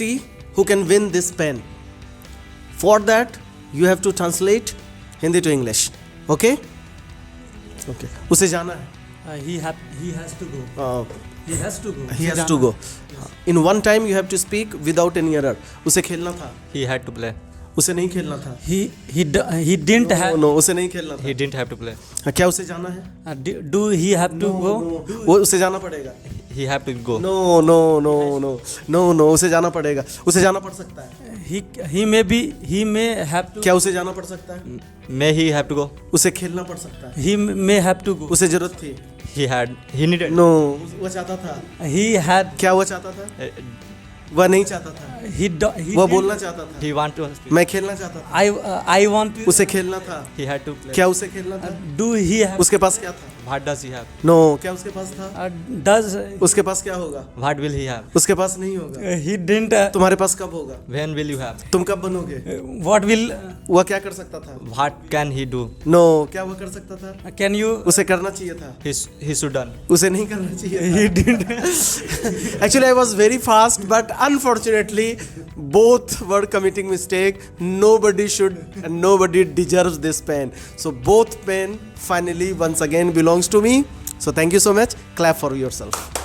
see who can win this pen. For that, you have to translate Hindi to English. Okay? Okay. उसे जाना है. He has to go. He has to go. He has to go. In one time you have to speak without any error. उसे खेलना था. He had to play. उसे नहीं खेलना था. He didn't have. No, उसे नहीं खेलना था. He didn't have to play. क्या उसे जाना है? Do he have to go? वो उसे जाना पड़ेगा. He have to go. No, उसे जाना पड़ेगा. उसे जाना पड़ सकता है. He may have to. क्या उसे जाना पड़ सकता है? May he have to go. उसे खेलना पड़ सकता है. He may have to go. उसे जरूरत थी. He needed. No, वो चाहता था. He had. क्या वो चाहता था? वह नहीं चाहता था. He वह बोलना चाहता था. He want to speak. मैं खेलना चाहता था. I want to. उसे खेलना था. He had to play. क्या उसे खेलना था? Do he have? उसके पास क्या था? What does he have? No, क्या उसके पास था? Does उसके पास क्या होगा? What will he have? उसके पास नहीं होगा. he didn't? तुम्हारे पास कब होगा? When will you have? तुम कब बनोगे? What will? वह क्या कर सकता था? What can he do? No, क्या वह कर सकता था? Can you? उसे करना चाहिए था. He should done. उसे नहीं करना चाहिए था. He didn't. Actually, I was very fast, but unfortunately, both were committing mistake. Nobody should and nobody deserves this pen. So both pen finally once again belongs to me. So thank you so much. Clap for yourself.